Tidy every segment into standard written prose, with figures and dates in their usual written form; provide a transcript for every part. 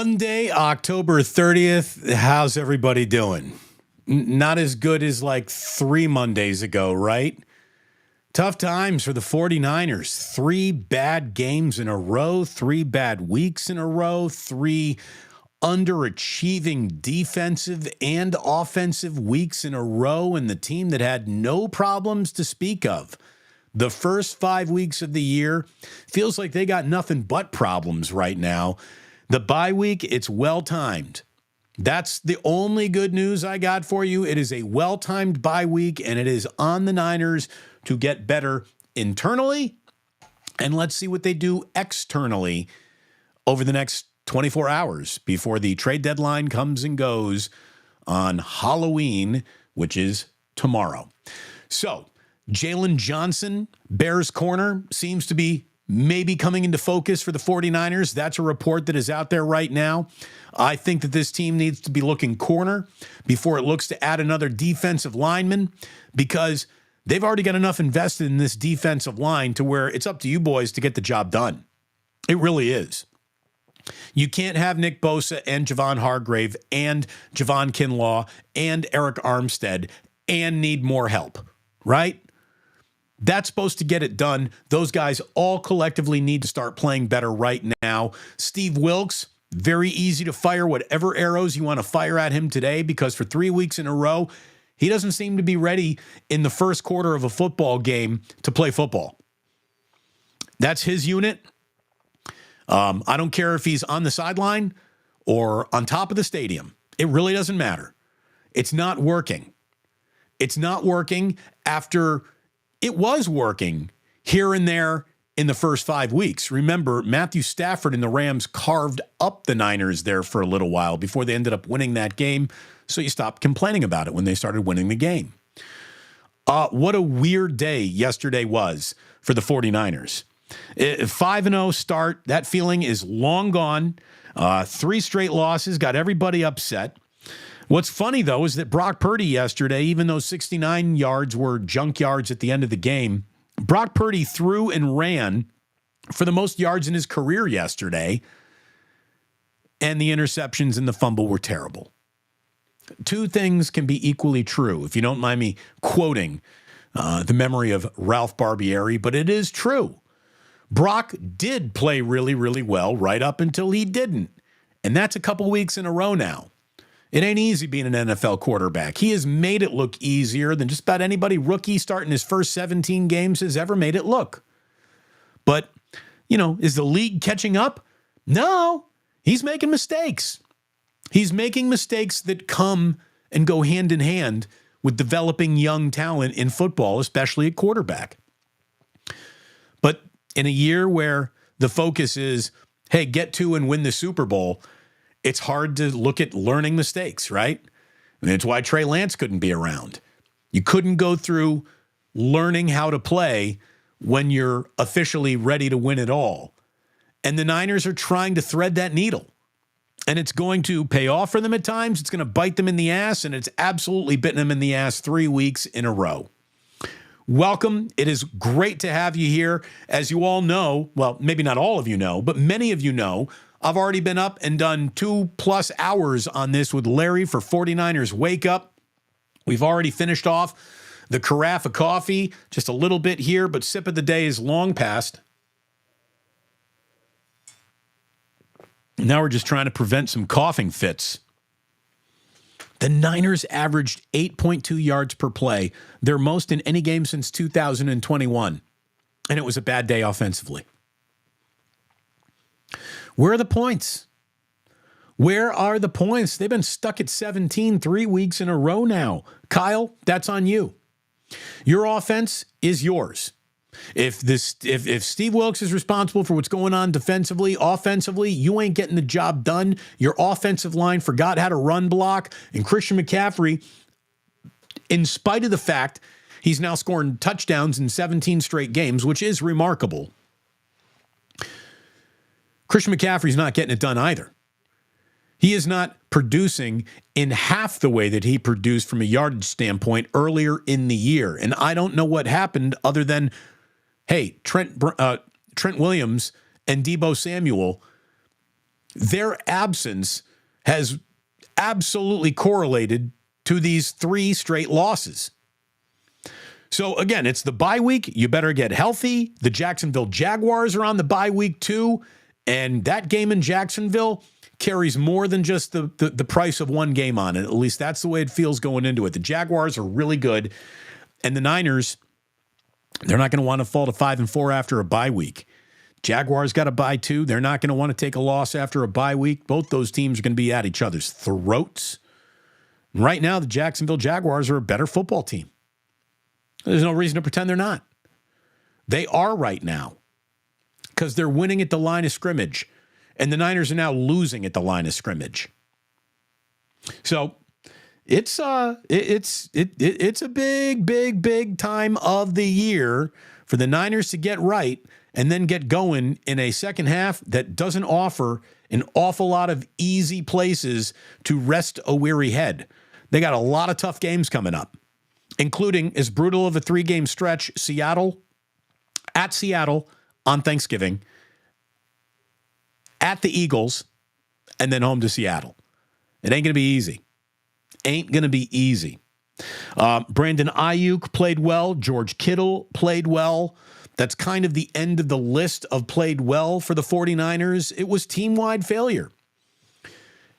Monday, October 30th. How's everybody doing? Not as good as like 3 Mondays ago, right? Tough times for the 49ers. 3 bad games in a row, 3 bad weeks in a row, 3 underachieving defensive and offensive weeks in a row, and the team that had no problems to speak of. The first 5 weeks of the year feels like they got nothing but problems right now. The bye week, it's well-timed. That's the only good news I got for you. It is a well-timed bye week, and it is on the Niners to get better internally. And let's see what they do externally over the next 24 hours before the trade deadline comes and goes on Halloween, which is tomorrow. So, Jalen Johnson, Bears corner, seems to be maybe coming into focus for the 49ers. That's a report that is out there right now. I think that this team needs to be looking corner before it looks to add another defensive lineman, because they've already got enough invested in this defensive line to where it's up to you boys to get the job done. It really is. You can't have Nick Bosa and Javon Hargrave and Javon Kinlaw and Eric Armstead and need more help, right? That's supposed to get it done. Those guys all collectively need to start playing better right now. Steve Wilks, very easy to fire whatever arrows you want to fire at him today, because for 3 weeks in a row, he doesn't seem to be ready in the first quarter of a football game to play football. That's his unit. I don't care if he's on the sideline or on top of the stadium. It really doesn't matter. It's not working. It's not working after it was working here and there in the first 5 weeks. Remember, Matthew Stafford and the Rams carved up the Niners there for a little while before they ended up winning that game. So you stopped complaining about it when they started winning the game. What a weird day yesterday was for the 49ers. 5-0 start. That feeling is long gone. 3 straight losses got everybody upset. What's funny, though, is that Brock Purdy yesterday, even though 69 yards were junk yards at the end of the game, Brock Purdy threw and ran for the most yards in his career yesterday, and the interceptions and the fumble were terrible. 2 things can be equally true, if you don't mind me quoting the memory of Ralph Barbieri, but it is true. Brock did play really, really well right up until he didn't, and that's a couple weeks in a row now. It ain't easy being an NFL quarterback. He has made it look easier than just about anybody rookie starting his first 17 games has ever made it look. But, is the league catching up? No, he's making mistakes. He's making mistakes that come and go hand in hand with developing young talent in football, especially at quarterback. But in a year where the focus is, hey, get to and win the Super Bowl, it's hard to look at learning mistakes, right? And it's why Trey Lance couldn't be around. You couldn't go through learning how to play when you're officially ready to win it all. And the Niners are trying to thread that needle. And it's going to pay off for them at times. It's going to bite them in the ass, and it's absolutely bitten them in the ass 3 weeks in a row. Welcome. It is great to have you here. As you all know, well, maybe not all of you know, but many of you know, I've already been up and done 2+ hours on this with Larry for 49ers Wake Up. We've already finished off the carafe of coffee, just a little bit here, but sip of the day is long past. Now we're just trying to prevent some coughing fits. The Niners averaged 8.2 yards per play, their most in any game since 2021. And it was a bad day offensively. Where are the points? Where are the points? They've been stuck at 17 3 weeks in a row now. Kyle, that's on you. Your offense is yours. If Steve Wilks is responsible for what's going on defensively, offensively, you ain't getting the job done. Your offensive line forgot how to run block, and Christian McCaffrey, in spite of the fact he's now scoring touchdowns in 17 straight games, which is remarkable, Christian McCaffrey's not getting it done either. He is not producing in half the way that he produced from a yardage standpoint earlier in the year. And I don't know what happened other than, hey, Trent Williams and Deebo Samuel their absence has absolutely correlated to these 3 straight losses. So again, it's the bye week. You better get healthy. The Jacksonville Jaguars are on the bye week too. And that game in Jacksonville carries more than just the price of one game on it. At least that's the way it feels going into it. The Jaguars are really good. And the Niners, they're not going to want to fall to 5-4 after a bye week. Jaguars got a bye too. They're not going to want to take a loss after a bye week. Both those teams are going to be at each other's throats. And right now, the Jacksonville Jaguars are a better football team. There's no reason to pretend they're not. They are right now because they're winning at the line of scrimmage, and the Niners are now losing at the line of scrimmage. So it's a big time of the year for the Niners to get right and then get going in a second half that doesn't offer an awful lot of easy places to rest a weary head. They got a lot of tough games coming up, including as brutal of a 3-game stretch, Seattle on Thanksgiving, at the Eagles, and then home to Seattle. It ain't going to be easy. Brandon Ayuk played well. George Kittle played well. That's kind of the end of the list of played well for the 49ers. It was team-wide failure.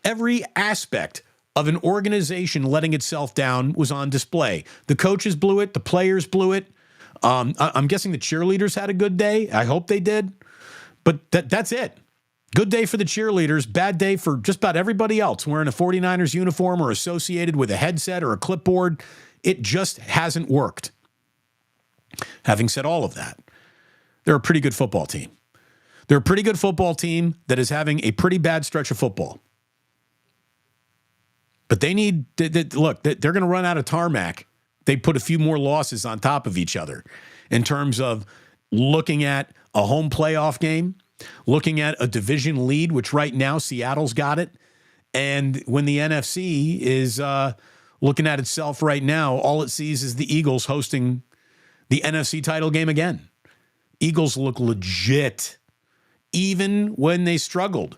Every aspect of an organization letting itself down was on display. The coaches blew it. The players blew it. I'm guessing the cheerleaders had a good day. I hope they did. But that's it. Good day for the cheerleaders. Bad day for just about everybody else wearing a 49ers uniform or associated with a headset or a clipboard. It just hasn't worked. Having said all of that, they're a pretty good football team. They're a pretty good football team that is having a pretty bad stretch of football. But they need, look, they're going to run out of tarmac. They put a few more losses on top of each other in terms of looking at a home playoff game, looking at a division lead, which right now Seattle's got it. And when the NFC is looking at itself right now, all it sees is the Eagles hosting the NFC title game again. Eagles look legit, even when they struggled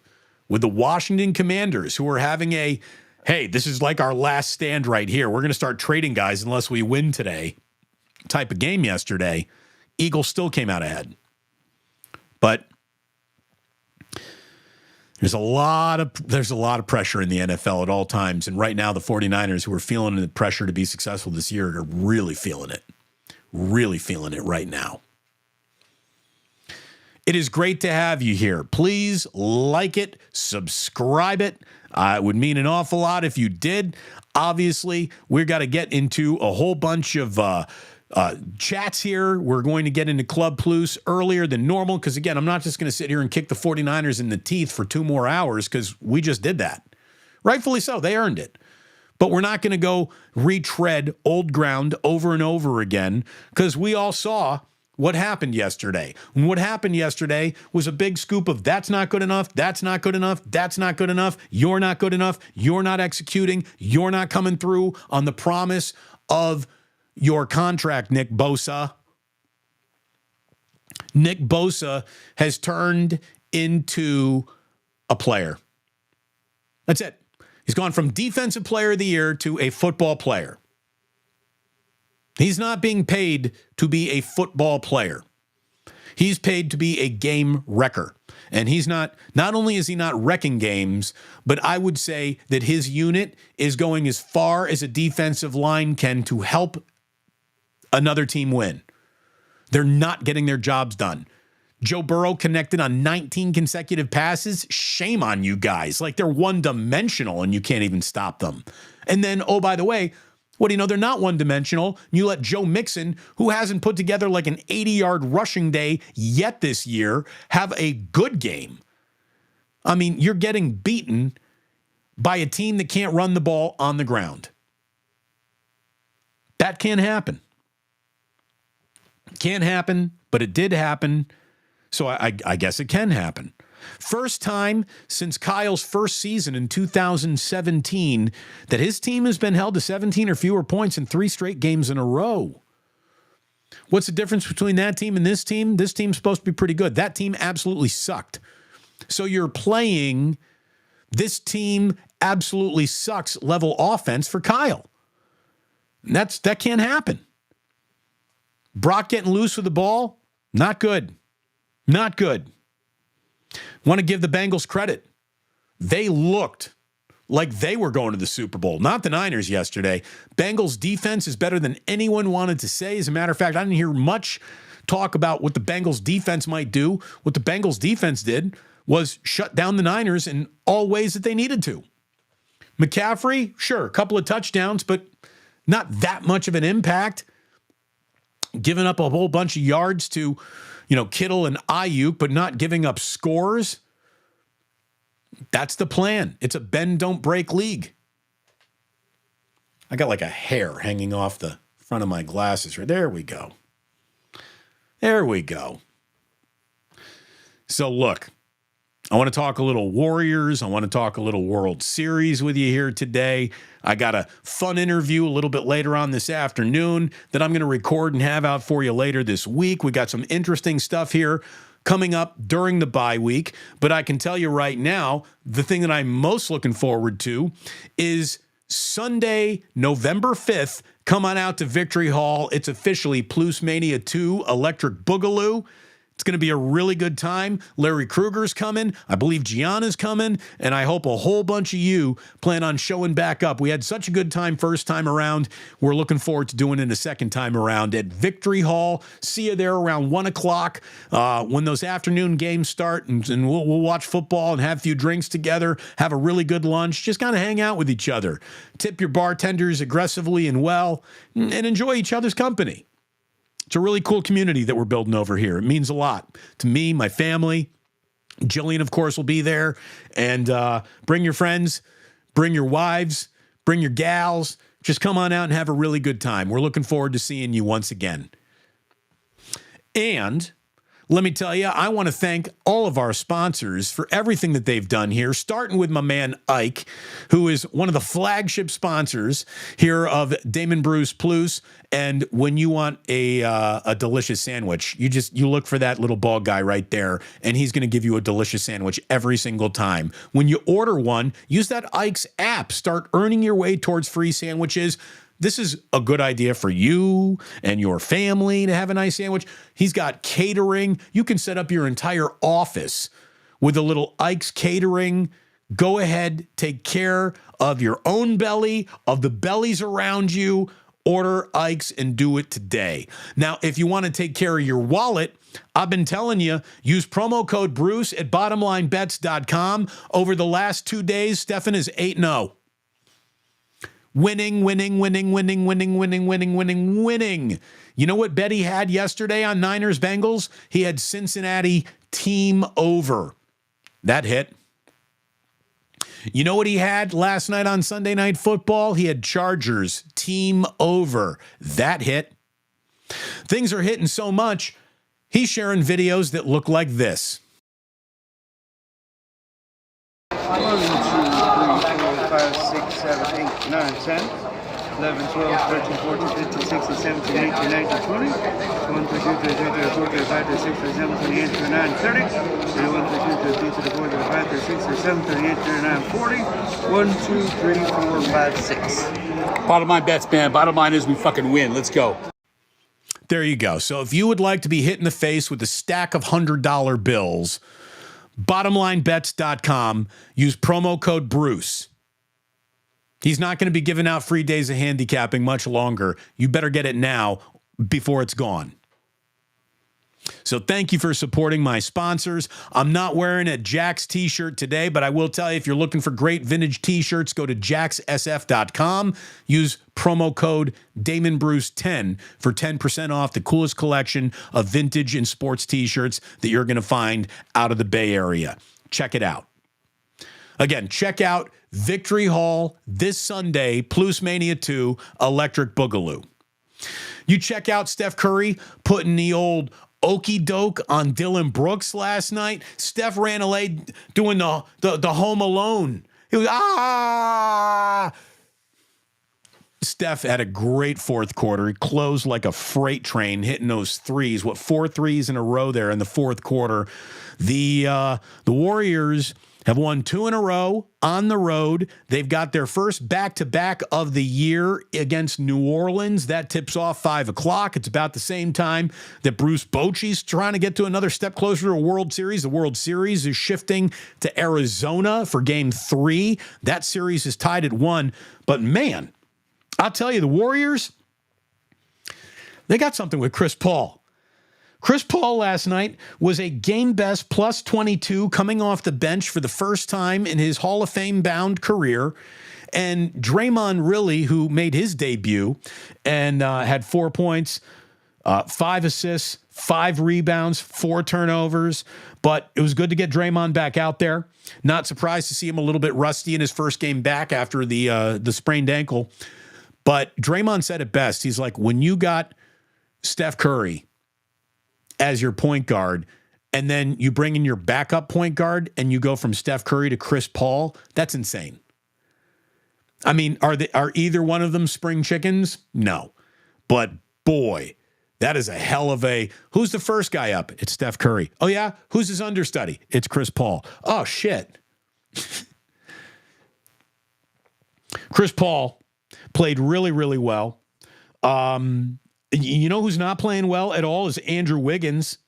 with the Washington Commanders, who are having a, hey, this is like our last stand right here. We're going to start trading guys unless we win today type of game yesterday. Eagles still came out ahead. But there's a lot of pressure in the NFL at all times. And right now, the 49ers, who are feeling the pressure to be successful this year, are really feeling it. Really feeling it right now. It is great to have you here. Please like it, subscribe it. It would mean an awful lot if you did. Obviously, we've got to get into a whole bunch of chats here. We're going to get into Club Plus earlier than normal because, again, I'm not just going to sit here and kick the 49ers in the teeth for 2 more hours because we just did that. Rightfully so. They earned it. But we're not going to go retread old ground over and over again because we all saw what happened yesterday. And what happened yesterday was a big scoop of that's not good enough, that's not good enough, that's not good enough, you're not good enough, you're not executing, you're not coming through on the promise of your contract, Nick Bosa. Nick Bosa has turned into a player. That's it. He's gone from defensive player of the year to a football player. He's not being paid to be a football player. He's paid to be a game wrecker. And he's not only is he not wrecking games, but I would say that his unit is going as far as a defensive line can to help another team win. They're not getting their jobs done. Joe Burrow connected on 19 consecutive passes. Shame on you guys. Like, they're one-dimensional and you can't even stop them. And then, oh, by the way, what do you know? They're not one-dimensional. You let Joe Mixon, who hasn't put together like an 80-yard rushing day yet this year, have a good game. I mean, you're getting beaten by a team that can't run the ball on the ground. That can't happen. Can't happen, but it did happen. So I guess it can happen. First time since Kyle's first season in 2017 that his team has been held to 17 or fewer points in 3 straight games in a row. What's the difference between that team and this team? This team's supposed to be pretty good. That team absolutely sucked. So you're playing this team absolutely sucks level offense for Kyle. And that can't happen. Brock getting loose with the ball, not good. Not good. Want to give the Bengals credit. They looked like they were going to the Super Bowl, not the Niners yesterday. Bengals defense is better than anyone wanted to say. As a matter of fact, I didn't hear much talk about what the Bengals defense might do. What the Bengals defense did was shut down the Niners in all ways that they needed to. McCaffrey, sure, a couple of touchdowns, but not that much of an impact. Giving up a whole bunch of yards to, Kittle and Ayuk, but not giving up scores. That's the plan. It's a bend, don't break league. I got like a hair hanging off the front of my glasses. There we go. There we go. So look, I want to talk a little Warriors. I want to talk a little World Series with you here today. I got a fun interview a little bit later on this afternoon that I'm going to record and have out for you later this week. We got some interesting stuff here coming up during the bye week. But I can tell you right now, the thing that I'm most looking forward to is Sunday, November 5th. Come on out to Victory Hall. It's officially Plus Mania 2 Electric Boogaloo. It's going to be a really good time. Larry Krueger's coming. I believe Gianna's coming. And I hope a whole bunch of you plan on showing back up. We had such a good time first time around. We're looking forward to doing it a second time around at Victory Hall. See you there around 1 o'clock when those afternoon games start. And we'll watch football and have a few drinks together. Have a really good lunch. Just kind of hang out with each other. Tip your bartenders aggressively and well. And enjoy each other's company. It's a really cool community that we're building over here. It means a lot to me, my family. Jillian, of course, will be there. And bring your friends, bring your wives, bring your gals. Just come on out and have a really good time. We're looking forward to seeing you once again. And let me tell you, I want to thank all of our sponsors for everything that they've done here, starting with my man Ike, who is one of the flagship sponsors here of Damon Bruce Plus. And when you want a delicious sandwich, you look for that little bald guy right there, and he's going to give you a delicious sandwich every single time. When you order one, use that Ike's app. Start earning your way towards free sandwiches. This is a good idea for you and your family to have a nice sandwich. He's got catering. You can set up your entire office with a little Ike's catering. Go ahead, take care of your own belly, of the bellies around you. Order Ike's and do it today. Now, if you want to take care of your wallet, I've been telling you, use promo code Bruce at bottomlinebets.com. Over the last 2 days, Stefan is 8-0. Winning. You know what bet he had yesterday on Niners Bengals? He had Cincinnati team over. That hit. You know what he had last night on Sunday Night Football? He had Chargers team over. That hit. Things are hitting so much, he's sharing videos that look like this. 1, 2, 3, 4, 5, 6, 7, 8, 9, 10, 11, 12, 13, 14, 15, 16, 17, 18, 19, 20, 1, 2, 3, 4, 5, 6, 7, 28, 29, 30, 31, 32, 33, 34, 35, 36, 37, 38, 39, 40, 1, 2, 3, 4, 5, 6. Bottom line bets, man. Bottom line is we fucking win. Let's go. There you go. So if you would like to be hit in the face with a stack of $100 bills, bottomlinebets.com, use promo code Bruce. He's not going to be giving out free days of handicapping much longer. You better get it now before it's gone. So thank you for supporting my sponsors. I'm not wearing a Jax t-shirt today, but I will tell you, if you're looking for great vintage t-shirts, go to jaxsf.com. Use promo code DamonBruce10 for 10% off the coolest collection of vintage and sports t-shirts that you're going to find out of the Bay Area. Check it out. Again, check out Victory Hall this Sunday, Plus Mania 2 Electric Boogaloo. You check out Steph Curry putting the old okey doke on Dylan Brooks last night. Steph ran away doing the Home Alone. He was Steph had a great fourth quarter. He closed like a freight train, hitting those threes. 4 threes in a row there in the fourth quarter. The Warriors have won 2 in a row on the road. They've got their first back-to-back of the year against New Orleans. That tips off 5 o'clock. It's about the same time that Bruce Bochy's trying to get to another step closer to a World Series. The World Series is shifting to Arizona for Game 3. That series is tied at 1. But, man, I'll tell you, the Warriors, they got something with Chris Paul. Chris Paul last night was a game best plus 22 coming off the bench for the first time in his Hall of Fame bound career. And Draymond really, who made his debut and had 4 points, 5 assists, 5 rebounds, 4 turnovers. But it was good to get Draymond back out there. Not surprised to see him a little bit rusty in his first game back after the sprained ankle. But Draymond said it best. He's like, when you got Steph Curry as your point guard, and then you bring in your backup point guard and you go from Steph Curry to Chris Paul, that's insane. I mean, are either one of them spring chickens? No. But boy, that is a hell of a, who's the first guy up? It's Steph Curry. Oh yeah? Who's his understudy? It's Chris Paul. Oh shit. Chris Paul played really, really well. You know who's not playing well at all is Andrew Wiggins.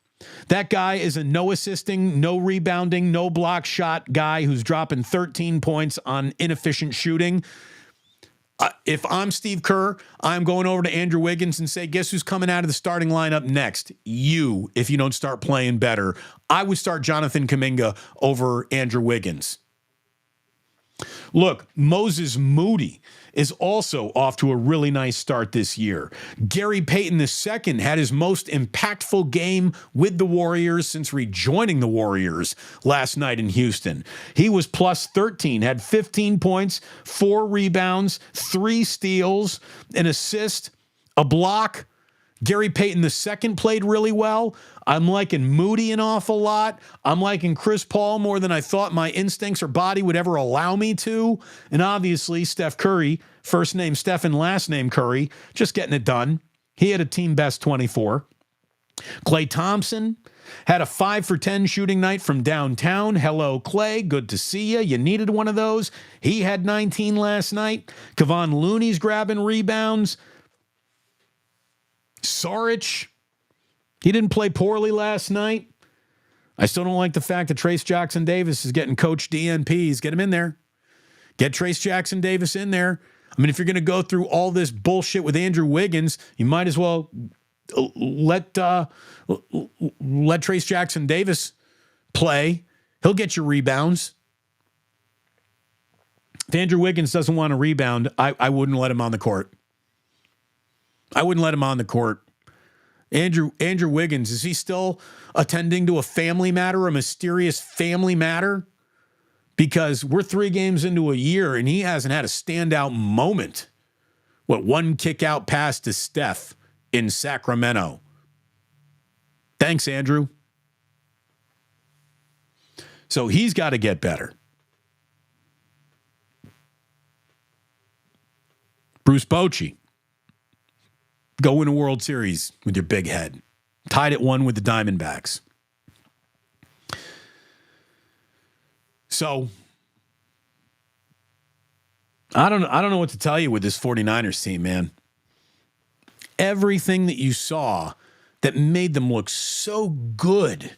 That guy is a no assisting, no rebounding, no block shot guy who's dropping 13 points on inefficient shooting. If I'm Steve Kerr, I'm going over to Andrew Wiggins and say, guess who's coming out of the starting lineup next? You, if you don't start playing better. I would start Jonathan Kuminga over Andrew Wiggins. Look, Moses Moody is also off to a really nice start this year. Gary Payton II had his most impactful game with the Warriors since rejoining the Warriors last night in Houston. He was plus 13, had 15 points, 4 rebounds, 3 steals, an assist, a block. Gary Payton II played really well. I'm liking Moody an awful lot. I'm liking Chris Paul more than I thought my instincts or body would ever allow me to. And obviously, Steph Curry, first name Stephen, last name Curry, just getting it done. He had a team best 24. Klay Thompson had a 5 for 10 shooting night from downtown. Hello, Klay. Good to see you. You needed one of those. He had 19 last night. Kevon Looney's grabbing rebounds. Saric, he didn't play poorly last night. I still don't like the fact that Trace Jackson Davis is getting coach DNPs. Get him in there. Get Trace Jackson Davis in there. I mean, if you're going to go through all this bullshit with Andrew Wiggins, you might as well let Trace Jackson Davis play. He'll get you rebounds. If Andrew Wiggins doesn't want to rebound, I wouldn't let him on the court. I wouldn't let him on the court. Andrew Wiggins, is he still attending to a family matter, a mysterious family matter? Because we're 3 games into a year and he hasn't had a standout moment. One kick out pass to Steph in Sacramento. Thanks, Andrew. So he's got to get better. Bruce Bochy. Go win a World Series with your big head. Tied at 1 with the Diamondbacks. So, I don't know what to tell you with this 49ers team, man. Everything that you saw that made them look so good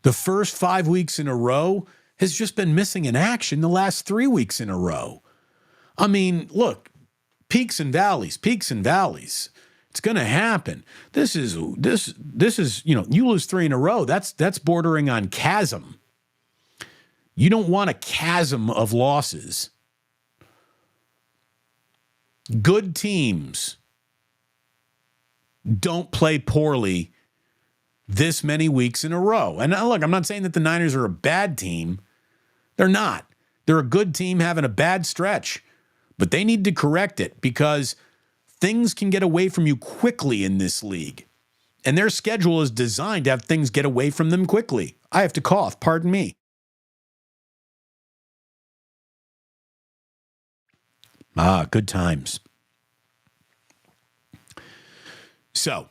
the first 5 weeks in a row has just been missing in action the last 3 weeks in a row. I mean, look, peaks and valleys. It's going to happen. This is, you lose 3 in a row. That's bordering on chasm. You don't want a chasm of losses. Good teams don't play poorly this many weeks in a row. And look, I'm not saying that the Niners are a bad team. They're not. They're a good team having a bad stretch. But they need to correct it because things can get away from you quickly in this league. And their schedule is designed to have things get away from them quickly. I have to cough. Pardon me. Good times. So,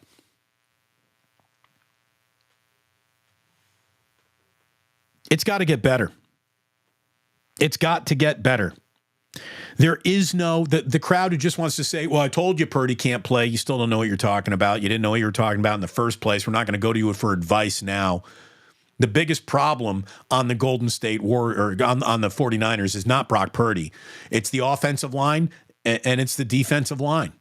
it's got to get better. It's got to get better. There is no, the crowd who just wants to say, well, I told you Purdy can't play. You still don't know what you're talking about. You didn't know what you were talking about in the first place. We're not going to go to you for advice now. The biggest problem on the Golden State Warriors, or on the 49ers, is not Brock Purdy. It's the offensive line and it's the defensive line.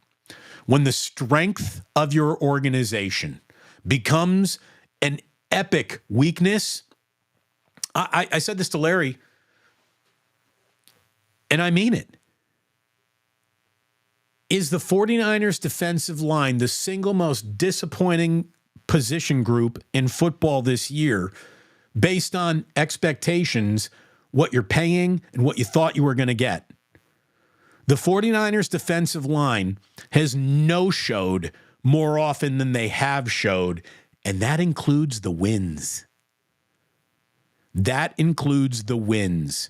When the strength of your organization becomes an epic weakness, I said this to Larry, and I mean it. Is the 49ers defensive line the single most disappointing position group in football this year based on expectations, what you're paying, and what you thought you were going to get? The 49ers defensive line has no-showed more often than they have showed, and that includes the wins. That includes the wins.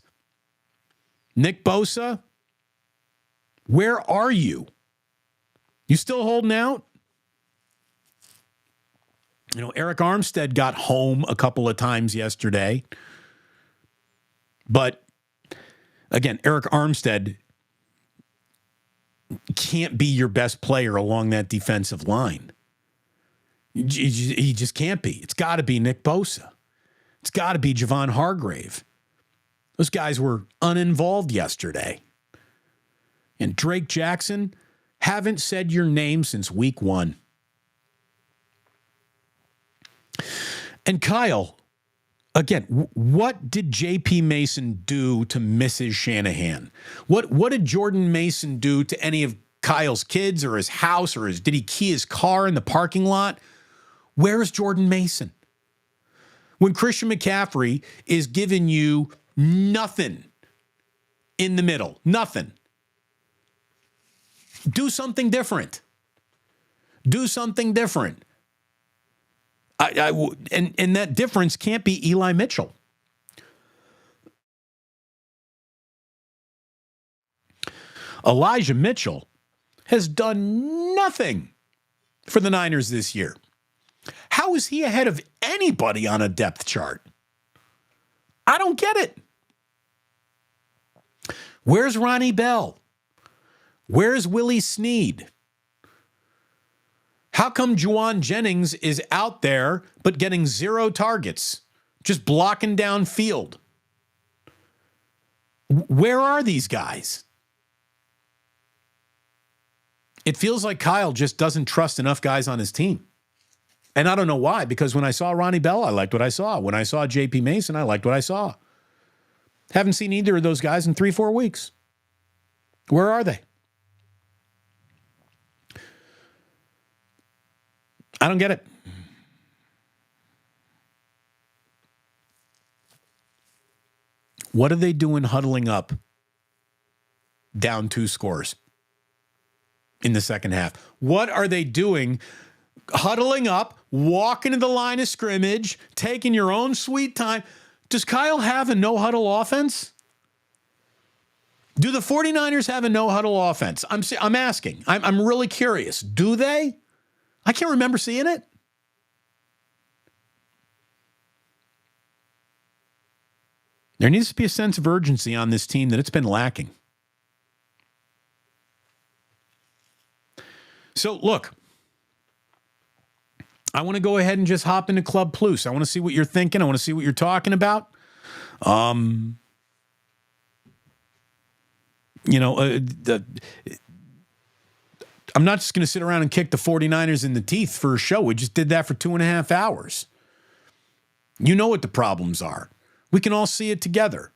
Nick Bosa, where are you? You still holding out? You know, Eric Armstead got home a couple of times yesterday. But, again, Eric Armstead can't be your best player along that defensive line. He just can't be. It's got to be Nick Bosa. It's got to be Javon Hargrave. Those guys were uninvolved yesterday. And Drake Jackson, haven't said your name since week 1. And Kyle, again, what did J.P. Mason do to Mrs. Shanahan? What did Jordan Mason do to any of Kyle's kids or his house, or did he key his car in the parking lot? Where is Jordan Mason? When Christian McCaffrey is giving you nothing in the middle, nothing. Do something different. Do something different. And that difference can't be Eli Mitchell. Elijah Mitchell has done nothing for the Niners this year. How is he ahead of anybody on a depth chart? I don't get it. Where's Ronnie Bell? Where's Willie Snead? How come Juwan Jennings is out there but getting 0 targets, just blocking downfield? Where are these guys? It feels like Kyle just doesn't trust enough guys on his team. And I don't know why, because when I saw Ronnie Bell, I liked what I saw. When I saw J.P. Mason, I liked what I saw. Haven't seen either of those guys in 3-4 weeks. Where are they? I don't get it. What are they doing huddling up down 2 scores in the second half? What are they doing huddling up, walking to the line of scrimmage, taking your own sweet time? Does Kyle have a no-huddle offense? Do the 49ers have a no-huddle offense? I'm asking. I'm really curious. Do they? I can't remember seeing it. There needs to be a sense of urgency on this team that it's been lacking. So, look, I want to go ahead and just hop into Club Plus. I want to see what you're thinking. I want to see what you're talking about. I'm not just going to sit around and kick the 49ers in the teeth for a show. We just did that for 2.5 hours. You know what the problems are. We can all see it together.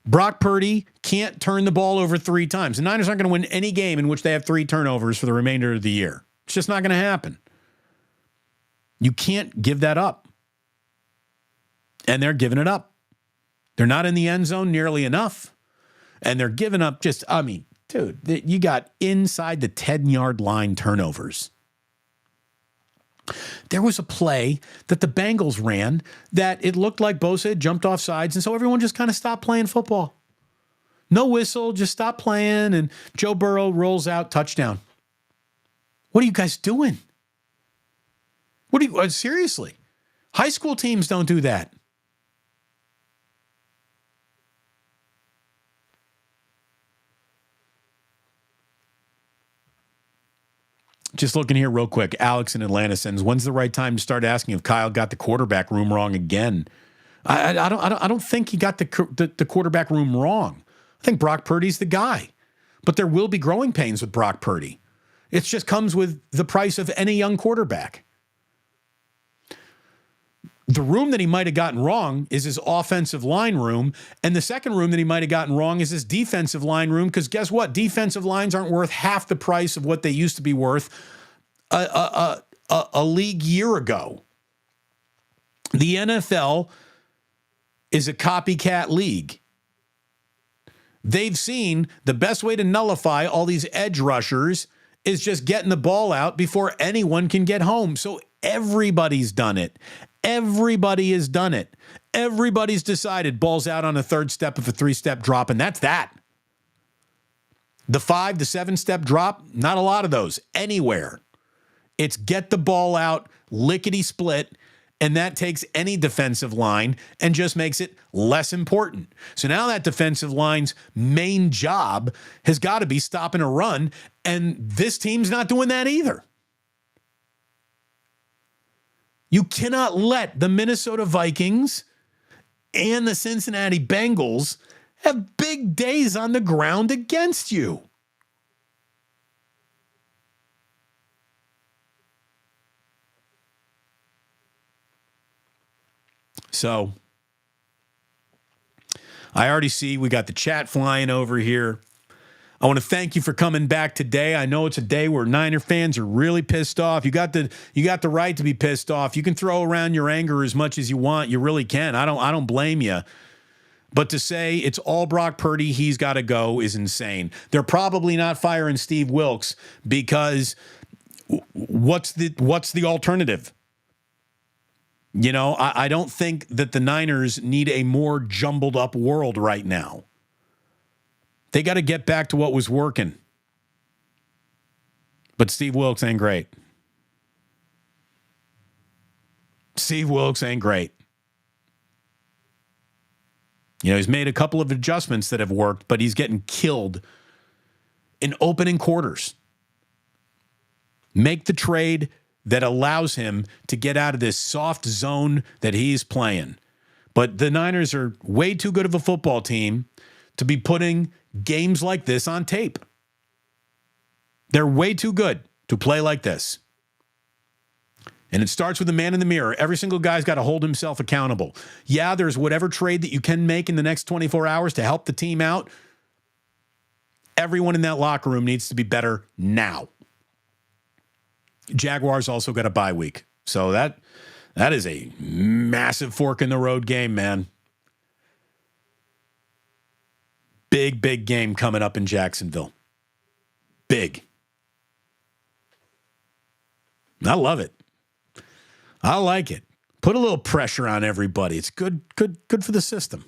Brock Purdy can't turn the ball over 3 times. The Niners aren't going to win any game in which they have 3 turnovers for the remainder of the year. It's just not going to happen. You can't give that up. And they're giving it up. They're not in the end zone nearly enough. And they're giving up dude, you got inside the 10-yard line turnovers. There was a play that the Bengals ran that it looked like Bosa had jumped off sides, and so everyone just kind of stopped playing football. No whistle, just stop playing, and Joe Burrow rolls out, touchdown. What are you guys doing? Seriously? High school teams don't do that. Just looking here real quick. Alex in Atlanta sends, when's the right time to start asking if Kyle got the quarterback room wrong again? I don't think he got the quarterback room wrong. I think Brock Purdy's the guy. But there will be growing pains with Brock Purdy. It just comes with the price of any young quarterback. The room that he might have gotten wrong is his offensive line room. And the second room that he might have gotten wrong is his defensive line room. Because guess what? Defensive lines aren't worth half the price of what they used to be worth a league year ago. The NFL is a copycat league. They've seen the best way to nullify all these edge rushers is just getting the ball out before anyone can get home. So everybody's done it. Everybody has done it. Everybody's decided ball's out on a third step of a 3-step drop, and that's that. The 5 to 7-step drop, not a lot of those anywhere. It's get the ball out, lickety split, and that takes any defensive line and just makes it less important. So now that defensive line's main job has got to be stopping a run, and this team's not doing that either. You cannot let the Minnesota Vikings and the Cincinnati Bengals have big days on the ground against you. So, I already see we got the chat flying over here. I want to thank you for coming back today. I know it's a day where Niner fans are really pissed off. You got the right to be pissed off. You can throw around your anger as much as you want. You really can. I don't blame you. But to say it's all Brock Purdy, he's got to go, is insane. They're probably not firing Steve Wilks because what's the alternative? You know, I don't think that the Niners need a more jumbled up world right now. They got to get back to what was working. But Steve Wilks ain't great. Steve Wilks ain't great. You know, he's made a couple of adjustments that have worked, but he's getting killed in opening quarters. Make the trade that allows him to get out of this soft zone that he's playing. But the Niners are way too good of a football team to be putting games like this on tape. They're way too good to play like this. And it starts with the man in the mirror. Every single guy's got to hold himself accountable. Yeah, there's whatever trade that you can make in the next 24 hours to help the team out. Everyone in that locker room needs to be better now. Jaguars also got a bye week. So that is a massive fork in the road game, man. Big game coming up in Jacksonville. Big. I love it. I like it. Put a little pressure on everybody. It's good for the system.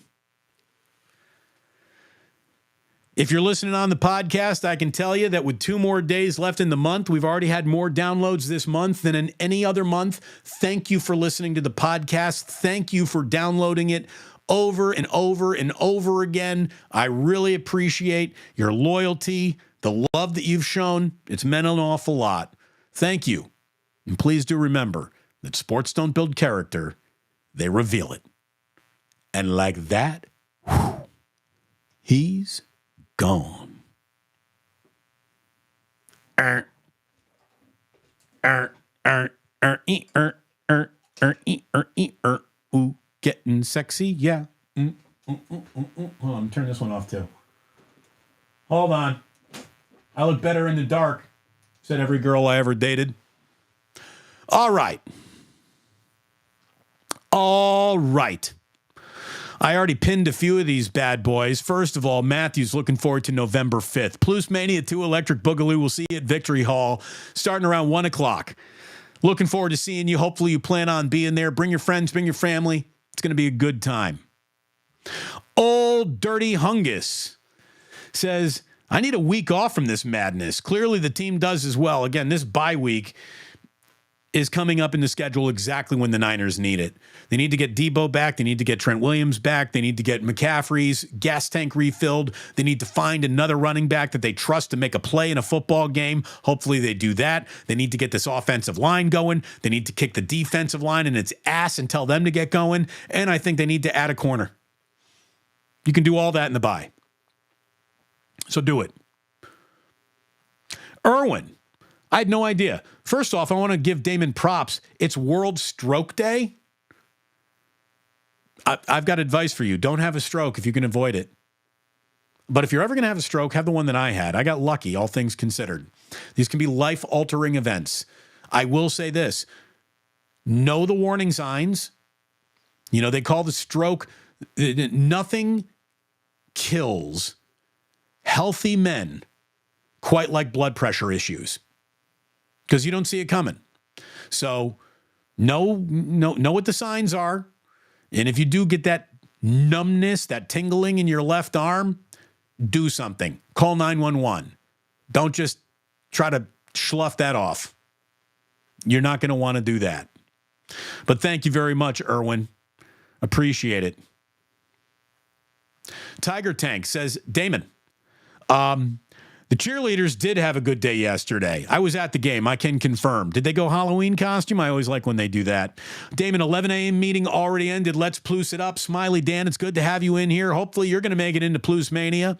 If you're listening on the podcast, I can tell you that with 2 more days left in the month, we've already had more downloads this month than in any other month. Thank you for listening to the podcast. Thank you for downloading it over and over and over again. I really appreciate your loyalty, the love that you've shown. It's meant an awful lot. Thank you. And please do remember that sports don't build character, they reveal it. And like that, he's gone. Ooh, getting sexy, yeah. Hold on, turn this one off too. Hold on. I look better in the dark, said every girl I ever dated. All right. I already pinned a few of these bad boys. First of all, Matthew's looking forward to November 5th. Plus Mania 2 Electric Boogaloo. We'll see you at Victory Hall starting around 1 o'clock. Looking forward to seeing you. Hopefully you plan on being there. Bring your friends, bring your family. It's going to be a good time. Old Dirty Hungus says, I need a week off from this madness. Clearly the team does as well. Again, this bye week is coming up in the schedule exactly when the Niners need it. They need to get Deebo back. They need to get Trent Williams back. They need to get McCaffrey's gas tank refilled. They need to find another running back that they trust to make a play in a football game. Hopefully they do that. They need to get this offensive line going. They need to kick the defensive line in its ass and tell them to get going. And I think they need to add a corner. You can do all that in the bye. So do it. Irwin. I had no idea. First off, I want to give Damon props. It's World Stroke Day. I've got advice for you. Don't have a stroke if you can avoid it. But if you're ever going to have a stroke, have the one that I had. I got lucky, all things considered. These can be life-altering events. I will say this. Know the warning signs. You know, they call the stroke, nothing kills healthy men quite like blood pressure issues. Because you don't see it coming. So know what the signs are. And if you do get that numbness, that tingling in your left arm, do something. Call 911. Don't just try to slough that off. You're not going to want to do that. But thank you very much, Irwin. Appreciate it. Tiger Tank says, Damon, the cheerleaders did have a good day yesterday. I was at the game. I can confirm. Did they go Halloween costume? I always like when they do that. Damon, 11 a.m. meeting already ended. Let's Plus it up. Smiley Dan, it's good to have you in here. Hopefully you're going to make it into Plus Mania.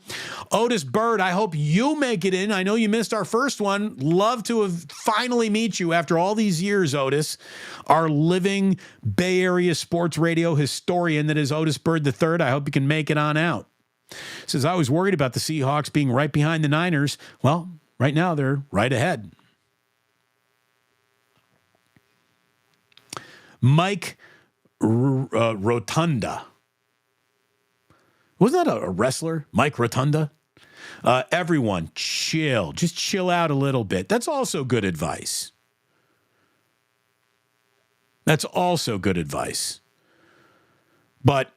Otis Bird, I hope you make it in. I know you missed our first one. Love to have finally meet you after all these years, Otis. Our living Bay Area sports radio historian that is Otis Bird III. I hope you can make it on out. Says, I was worried about the Seahawks being right behind the Niners. Well, right now they're right ahead. Mike Rotunda. Wasn't that a wrestler? Mike Rotunda? Everyone, chill. Just chill out a little bit. That's also good advice. That's also good advice. But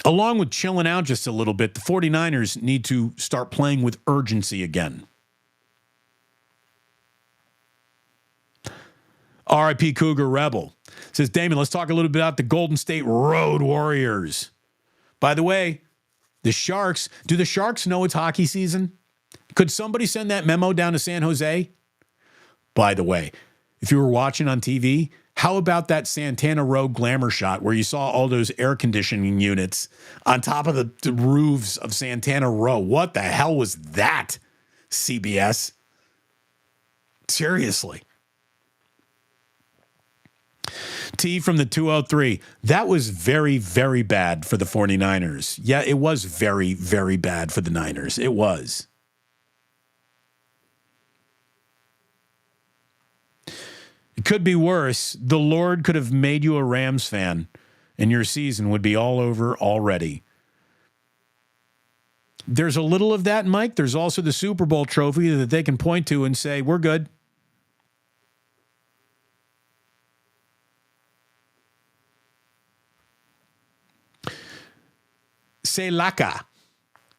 along with chilling out just a little bit, the 49ers need to start playing with urgency again. R.I.P. Cougar Rebel says, Damon, let's talk a little bit about the Golden State Road Warriors. By the way, the Sharks, do the Sharks know it's hockey season? Could somebody send that memo down to San Jose? By the way, if you were watching on TV, how about that Santana Row glamour shot where you saw all those air conditioning units on top of the roofs of Santana Row? What the hell was that, CBS? Seriously. T from the 203. That was very, very bad for the 49ers. Yeah, it was very, very bad for the Niners. It was. It could be worse. The Lord could have made you a Rams fan, and your season would be all over already. There's a little of that, Mike. There's also the Super Bowl trophy that they can point to and say, we're good. Selaka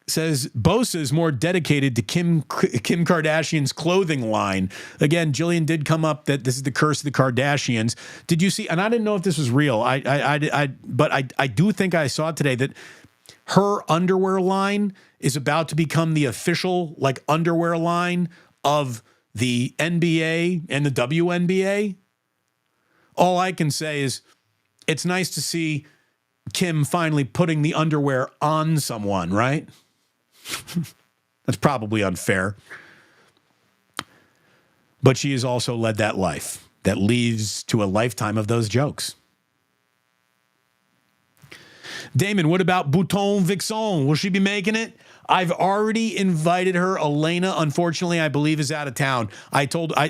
says Bosa is more dedicated to Kim Kardashian's clothing line. Again, Jillian did come up that this is the curse of the Kardashians. Did you see? And I didn't know if this was real. But I do think I saw it today that her underwear line is about to become the official underwear line of the NBA and the WNBA. All I can say is it's nice to see Kim finally putting the underwear on someone, right? That's probably unfair. But she has also led that life that leads to a lifetime of those jokes. Damon, what about Bouton Vixen? Will she be making it? I've already invited her. Elena, unfortunately, I believe is out of town.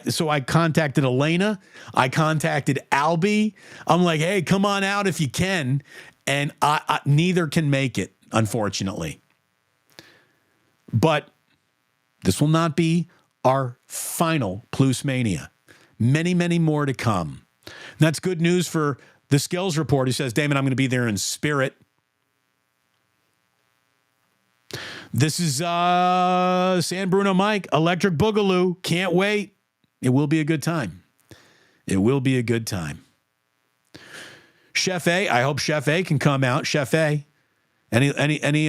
So I contacted Elena. I contacted Albie. I'm like, hey, come on out if you can. And neither can make it, unfortunately. But this will not be our final Plus Mania. Many, many more to come. And that's good news for the skills report. He says, Damon, I'm going to be there in spirit. This is San Bruno Mike, Electric Boogaloo. Can't wait. It will be a good time. It will be a good time. Chef A, I hope Chef A can come out. Chef A, any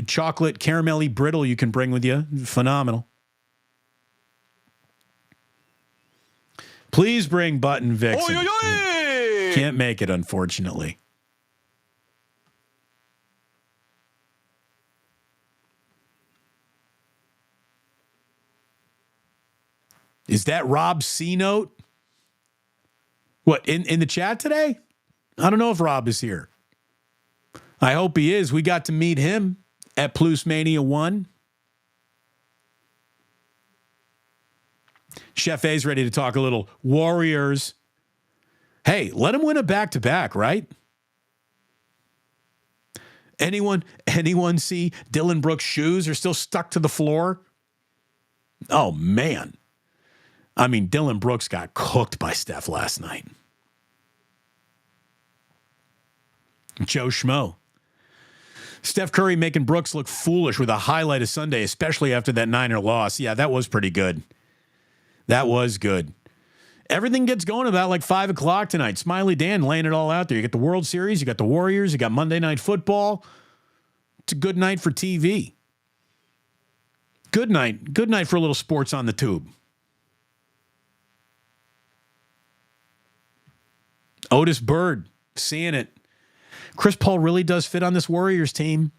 chocolate caramelly brittle you can bring with you, phenomenal. Please bring Button Vixen. Oy, oy, oy! Can't make it, unfortunately. Is that Rob's C note? What, in the chat today? I don't know if Rob is here. I hope he is. We got to meet him at Plus Mania 1. Chef A's ready to talk a little Warriors. Hey, let him win a back-to-back, right? Anyone see Dylan Brooks' shoes are still stuck to the floor? Oh, man. I mean, Dylan Brooks got cooked by Steph last night. Joe Schmo. Steph Curry making Brooks look foolish with a highlight of Sunday, especially after that Niner loss. Yeah, that was pretty good. That was good. Everything gets going about like 5 o'clock tonight. Smiley Dan laying it all out there. You got the World Series, you got the Warriors, you got Monday Night Football. It's a good night for TV. Good night. Good night for a little sports on the tube. Otis Bird, seeing it. Chris Paul really does fit on this Warriors team.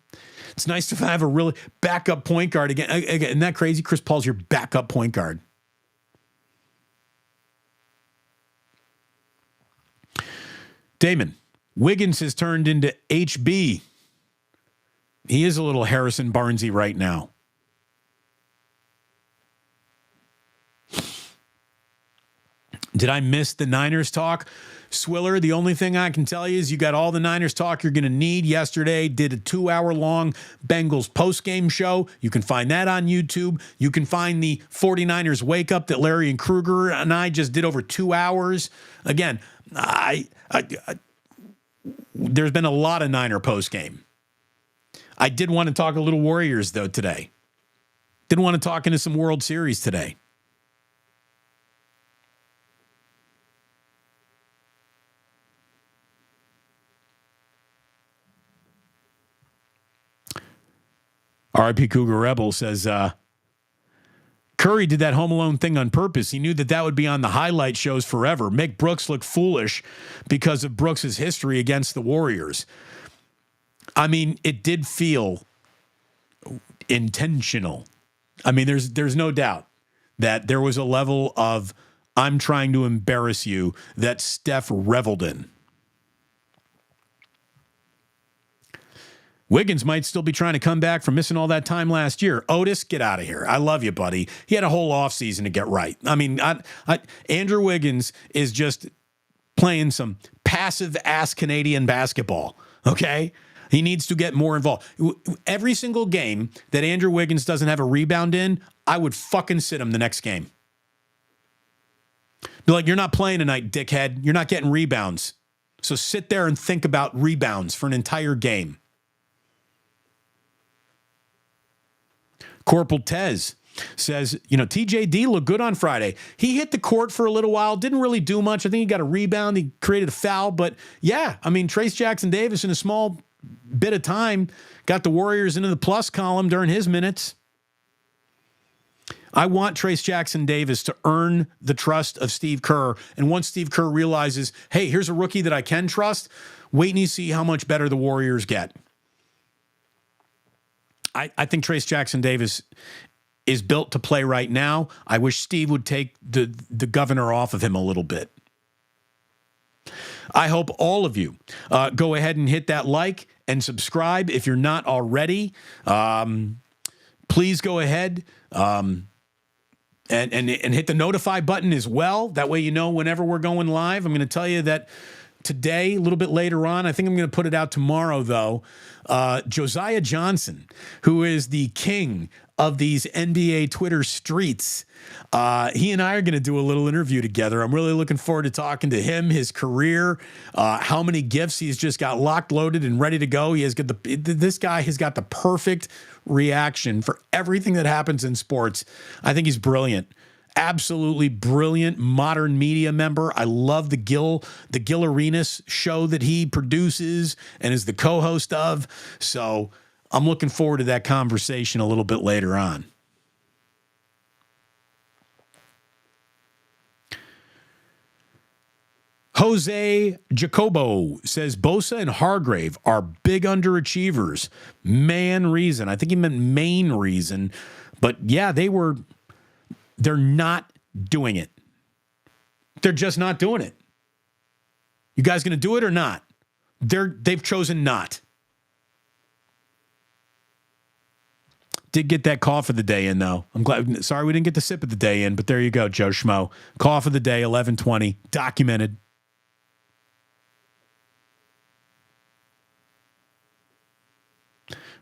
It's nice to have a really backup point guard again. Isn't that crazy? Chris Paul's your backup point guard. Damon, Wiggins has turned into HB. He is a little Harrison Barnesy right now. Did I miss the Niners talk? Swiller, the only thing I can tell you is you got all the Niners talk you're going to need. Yesterday, did a 2-hour-long Bengals postgame show. You can find that on YouTube. You can find the 49ers wake up that Larry and Kruger and I just did over 2 hours. Again, there's been a lot of Niner postgame. I did want to talk a little Warriors, though, today. Did want to talk into some World Series today. RIP Cougar Rebel says, Curry did that Home Alone thing on purpose. He knew that would be on the highlight shows forever. Make Brooks look foolish because of Brooks' history against the Warriors. I mean, it did feel intentional. I mean, there's no doubt that there was a level of I'm trying to embarrass you that Steph reveled in. Wiggins might still be trying to come back from missing all that time last year. Otis, get out of here. I love you, buddy. He had a whole offseason to get right. I mean, Andrew Wiggins is just playing some passive-ass Canadian basketball, okay? He needs to get more involved. Every single game that Andrew Wiggins doesn't have a rebound in, I would fucking sit him the next game. Be like, you're not playing tonight, dickhead. You're not getting rebounds. So sit there and think about rebounds for an entire game. Corporal Tez says, TJD looked good on Friday. He hit the court for a little while, didn't really do much. I think he got a rebound. He created a foul. But, yeah, I mean, Trace Jackson-Davis in a small bit of time got the Warriors into the plus column during his minutes. I want Trace Jackson-Davis to earn the trust of Steve Kerr. And once Steve Kerr realizes, hey, here's a rookie that I can trust, wait and you see how much better the Warriors get. I think Trace Jackson-Davis is built to play right now. I wish Steve would take the governor off of him a little bit. I hope all of you go ahead and hit that like and subscribe if you're not already. Please go ahead and hit the notify button as well. That way you know whenever we're going live. I'm going to tell you that today, a little bit later on, I think I'm going to put it out tomorrow, though. Josiah Johnson, who is the king of these NBA Twitter streets. He and I are going to do a little interview together. I'm really looking forward to talking to him, his career, how many gifts he's just got locked, loaded, and ready to go. This guy has got the perfect reaction for everything that happens in sports. I think he's brilliant. Absolutely brilliant modern media member. I love the Gil Arenas show that he produces and is the co-host of. So I'm looking forward to that conversation a little bit later on. Jose Jacobo says Bosa and Hargrave are big underachievers. Man reason. I think he meant main reason. But yeah, they're not doing it. They're just not doing it. You guys going to do it or not? They've chosen not. Did get that cough of the day in, though. I'm glad. Sorry we didn't get the sip of the day in, but there you go, Joe Schmo. Cough of the day, 11:20, documented.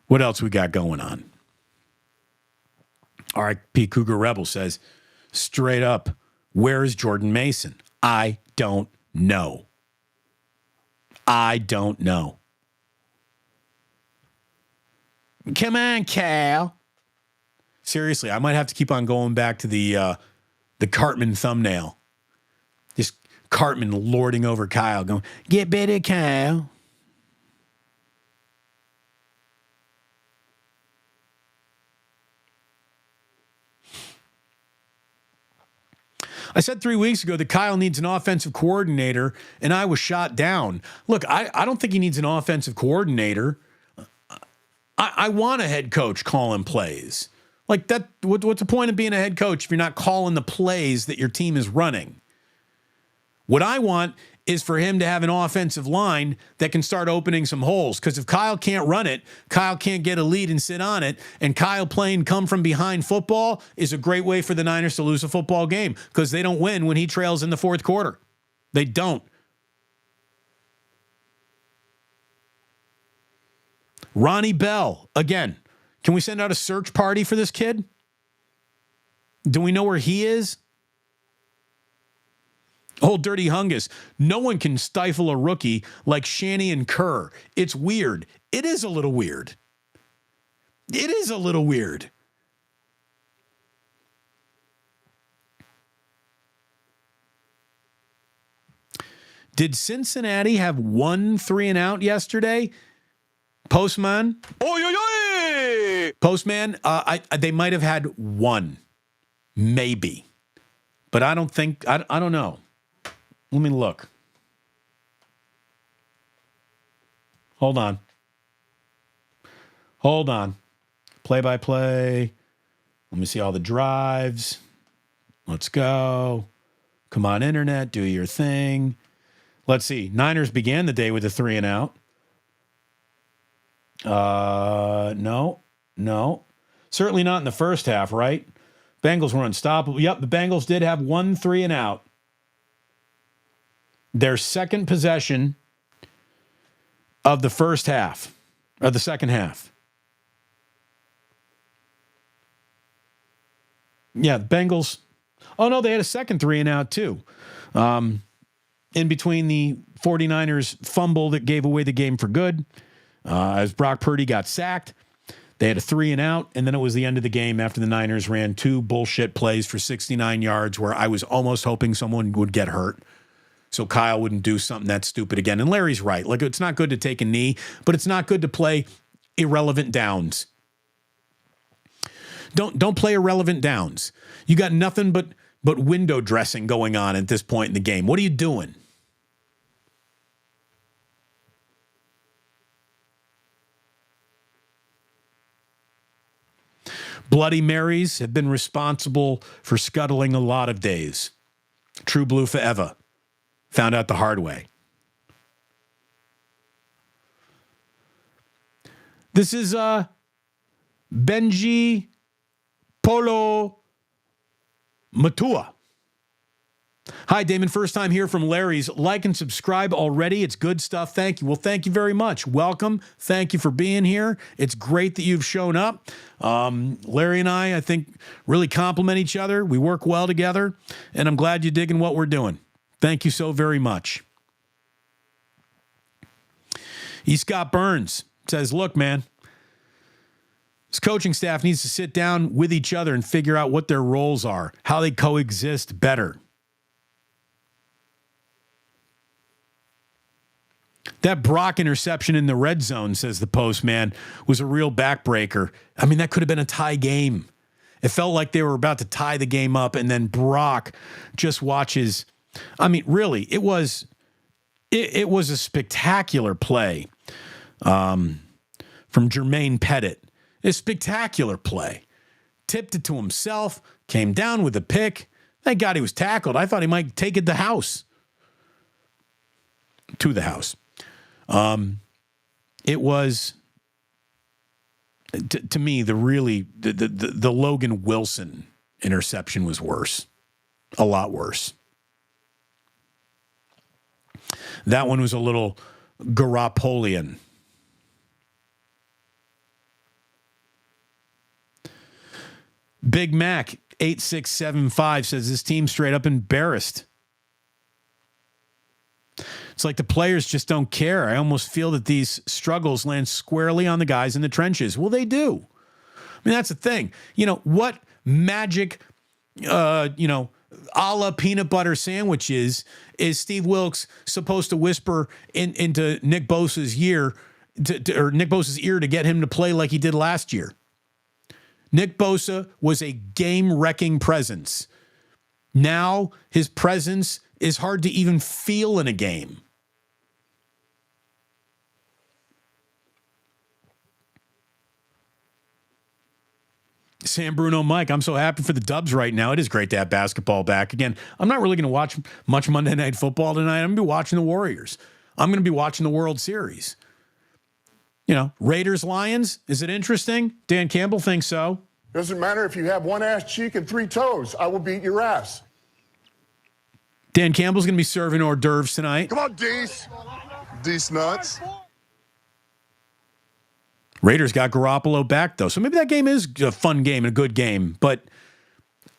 What else we got going on? All right, P. Cougar Rebel says, straight up, where is Jordan Mason? I don't know. I don't know. Come on, Cal. Seriously, I might have to keep on going back to the Cartman thumbnail. Just Cartman lording over Kyle, going, get better, Kyle. I said 3 weeks ago that Kyle needs an offensive coordinator, and I was shot down. Look, I don't think he needs an offensive coordinator. I want a head coach calling plays. Like that. What's the point of being a head coach if you're not calling the plays that your team is running? What I want is for him to have an offensive line that can start opening some holes. Because if Kyle can't run it, Kyle can't get a lead and sit on it, and Kyle playing come from behind football is a great way for the Niners to lose a football game because they don't win when he trails in the fourth quarter. They don't. Ronnie Bell, again, can we send out a search party for this kid? Do we know where he is? Old Dirty Hungus. No one can stifle a rookie like Shanny and Kerr. It's weird. It is a little weird. It is a little weird. Did Cincinnati have 1 3-and-out yesterday? Postman? Oy, oy, oy! Postman, they might have had 1. Maybe. But I don't think, I don't know. Let me look. Hold on. Play-by-play. Let me see all the drives. Let's go. Come on, internet. Do your thing. Let's see. Niners began the day with a 3-and-out. No. Certainly not in the first half, right? Bengals were unstoppable. Yep, the Bengals did have 1 3-and-out. Their second possession of the first half, or the second half. Yeah, the Bengals. Oh, no, they had a second 3-and-out, too. In between the 49ers fumble that gave away the game for good, as Brock Purdy got sacked. They had a 3-and-out, and then it was the end of the game after the Niners ran 2 bullshit plays for 69 yards where I was almost hoping someone would get hurt so Kyle wouldn't do something that stupid again. And Larry's right. Like, it's not good to take a knee, but it's not good to play irrelevant downs. Don't play irrelevant downs. You got nothing but window dressing going on at this point in the game. What are you doing? Bloody Marys have been responsible for scuttling a lot of days. True blue forever. Found out the hard way. This is Benji Polo Matua. Hi, Damon. First time here from Larry's. Like and subscribe already. It's good stuff. Thank you. Well, thank you very much. Welcome. Thank you for being here. It's great that you've shown up. Larry and I think, really complement each other. We work well together, and I'm glad you're digging what we're doing. Thank you so very much. E. Scott Burns says, look, man, this coaching staff needs to sit down with each other and figure out what their roles are, how they coexist better. That Brock interception in the red zone, says the Postman, was a real backbreaker. I mean, that could have been a tie game. It felt like they were about to tie the game up, and then Brock just watches. I mean, really, it was a spectacular play from Jermaine Pettit. A spectacular play. Tipped it to himself, came down with a pick. Thank God he was tackled. I thought he might take it to the house. It was, to me, the Logan Wilson interception was worse. A lot worse. That one was a little Garoppolian. Big Mac 8675 says this team straight up embarrassed. It's like the players just don't care. I almost feel that these struggles land squarely on the guys in the trenches. Well, they do. I mean, that's the thing. You know, what magic, a la peanut butter sandwiches is Steve Wilks supposed to whisper into Nick Bosa's ear to get him to play like he did last year? Nick Bosa was a game-wrecking presence. Now his presence is hard to even feel in a game. Sam Bruno Mike, I'm so happy for the Dubs right now. It is great to have basketball back. Again, I'm not really going to watch much Monday Night Football tonight. I'm going to be watching the Warriors. I'm going to be watching the World Series. You know, Raiders, Lions, is it interesting? Dan Campbell thinks so. Doesn't matter if you have one ass cheek and three toes. I will beat your ass. Dan Campbell's going to be serving hors d'oeuvres tonight. Come on, Dees. Dees nuts. Raiders got Garoppolo back, though. So maybe that game is a fun game and a good game. But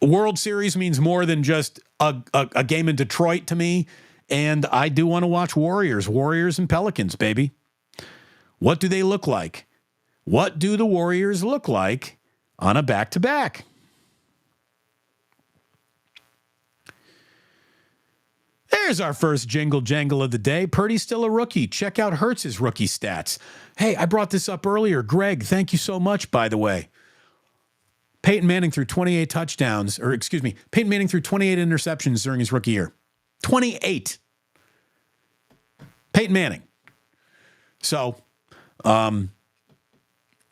World Series means more than just a game in Detroit to me. And I do want to watch Warriors and Pelicans, baby. What do they look like? What do the Warriors look like on a back-to-back? There's our first jingle jangle of the day. Purdy's still a rookie. Check out Hurts's rookie stats. Hey, I brought this up earlier. Greg, thank you so much, by the way. Peyton Manning threw 28 touchdowns, Peyton Manning threw 28 interceptions during his rookie year. 28. Peyton Manning. So,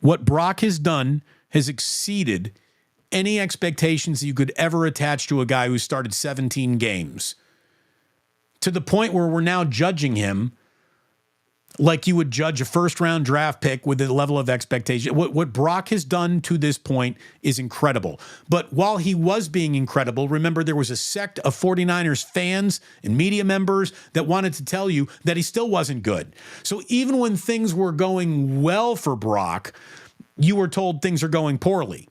what Brock has done has exceeded any expectations you could ever attach to a guy who started 17 games. To the point where we're now judging him like you would judge a first-round draft pick with the level of expectation. What Brock has done to this point is incredible. But while he was being incredible, remember there was a sect of 49ers fans and media members that wanted to tell you that he still wasn't good. So even when things were going well for Brock, you were told things are going poorly.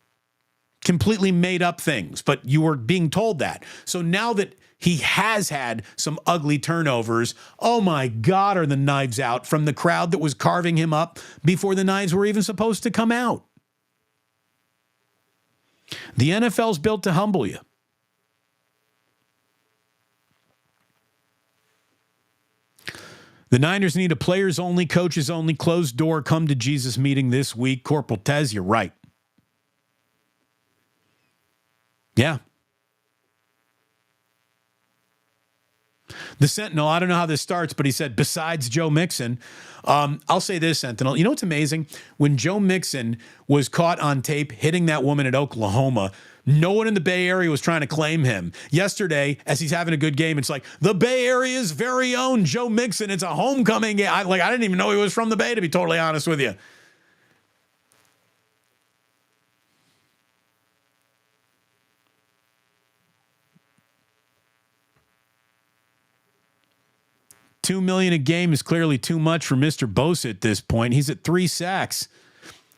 Completely made up things, but you were being told that. So now that he has had some ugly turnovers, oh my God, are the knives out from the crowd that was carving him up before the knives were even supposed to come out. The NFL's built to humble you. The Niners need a players-only, coaches-only, closed-door, come-to-Jesus meeting this week. Corporal Tez, you're right. Yeah. The Sentinel, I don't know how this starts, but he said, besides Joe Mixon, I'll say this, Sentinel. You know what's amazing? When Joe Mixon was caught on tape hitting that woman at Oklahoma, no one in the Bay Area was trying to claim him. Yesterday, as he's having a good game, it's like, the Bay Area's very own Joe Mixon. It's a homecoming game. I didn't even know he was from the Bay, to be totally honest with you. $2 million a game is clearly too much for Mr. Bosa at this point. He's at 3 sacks.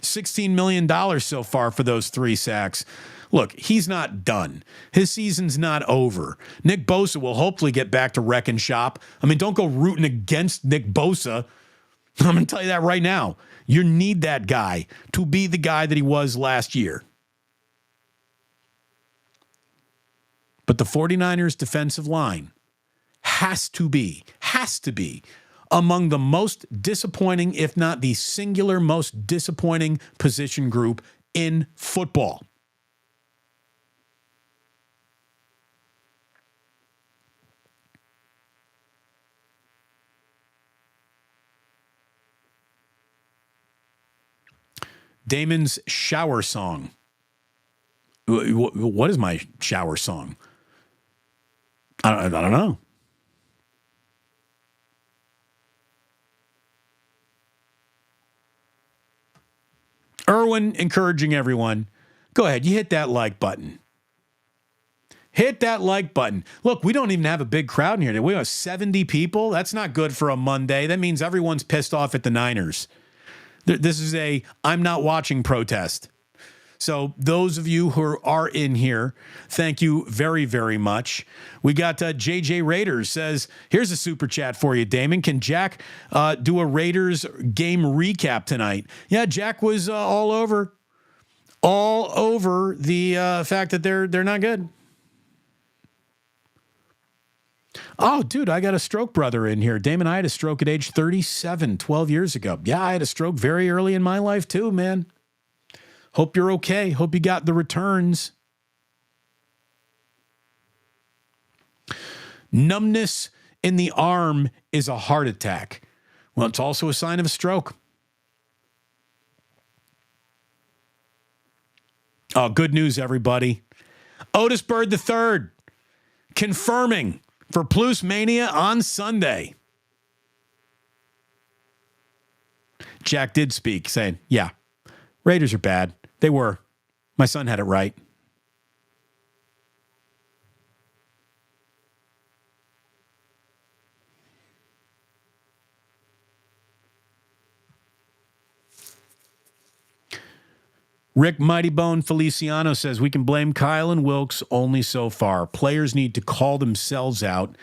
$16 million so far for those 3 sacks. Look, he's not done. His season's not over. Nick Bosa will hopefully get back to wreck and shop. I mean, don't go rooting against Nick Bosa. I'm going to tell you that right now. You need that guy to be the guy that he was last year. But the 49ers defensive line has to be among the most disappointing, if not the singular most disappointing position group in football. Damon's shower song. What is my shower song? I don't know. Irwin encouraging everyone. Go ahead. You hit that like button. Hit that like button. Look, we don't even have a big crowd in here. We have 70 people. That's not good for a Monday. That means everyone's pissed off at the Niners. This is a I'm not watching protest. So those of you who are in here, thank you very, very much. We got JJ Raiders says, here's a super chat for you, Damon. Can Jack do a Raiders game recap tonight? Yeah, Jack was all over the fact that they're not good. Oh, dude, I got a stroke brother in here. Damon, I had a stroke at age 37, 12 years ago. Yeah, I had a stroke very early in my life too, man. Hope you're okay. Hope you got the returns. Numbness in the arm is a heart attack. Well, it's also a sign of a stroke. Oh, good news, everybody. Otis Bird III confirming for Plus Mania on Sunday. Jack did speak, saying, yeah, Raiders are bad. They were. My son had it right. Rick Mighty Bone Feliciano says we can blame Kyle and Wilks only so far. Players need to call themselves out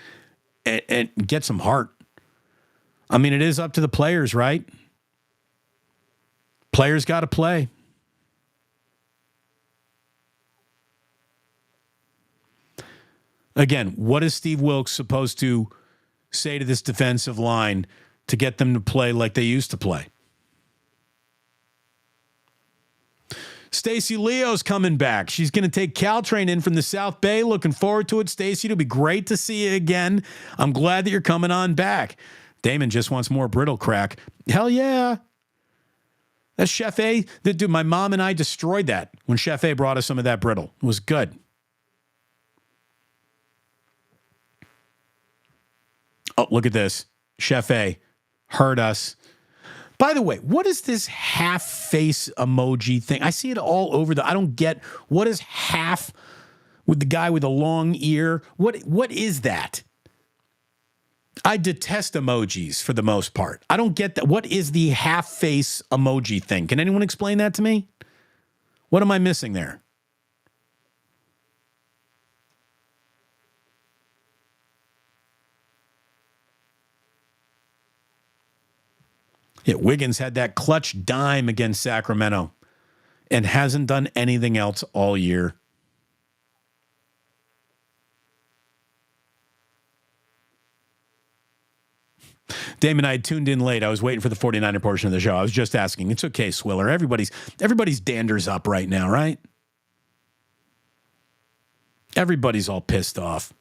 and get some heart. I mean, it is up to the players, right? Players got to play. Again, what is Steve Wilks supposed to say to this defensive line to get them to play like they used to play? Stacy Leo's coming back. She's going to take Caltrain in from the South Bay. Looking forward to it, Stacy. It'll be great to see you again. I'm glad that you're coming on back. Damon just wants more brittle crack. Hell yeah. That's Chef A. Dude, my mom and I destroyed that when Chef A brought us some of that brittle. It was good. Oh, look at this. Chef A heard us. By the way, what is this half face emoji thing? I see it all over I don't get what is half with the guy with a long ear. What is that? I detest emojis for the most part. I don't get that. What is the half face emoji thing? Can anyone explain that to me? What am I missing there? Yeah, Wiggins had that clutch dime against Sacramento and hasn't done anything else all year. Damon, I had tuned in late. I was waiting for the 49er portion of the show. I was just asking. It's okay, Swiller. Everybody's dander's up right now, right? Everybody's all pissed off.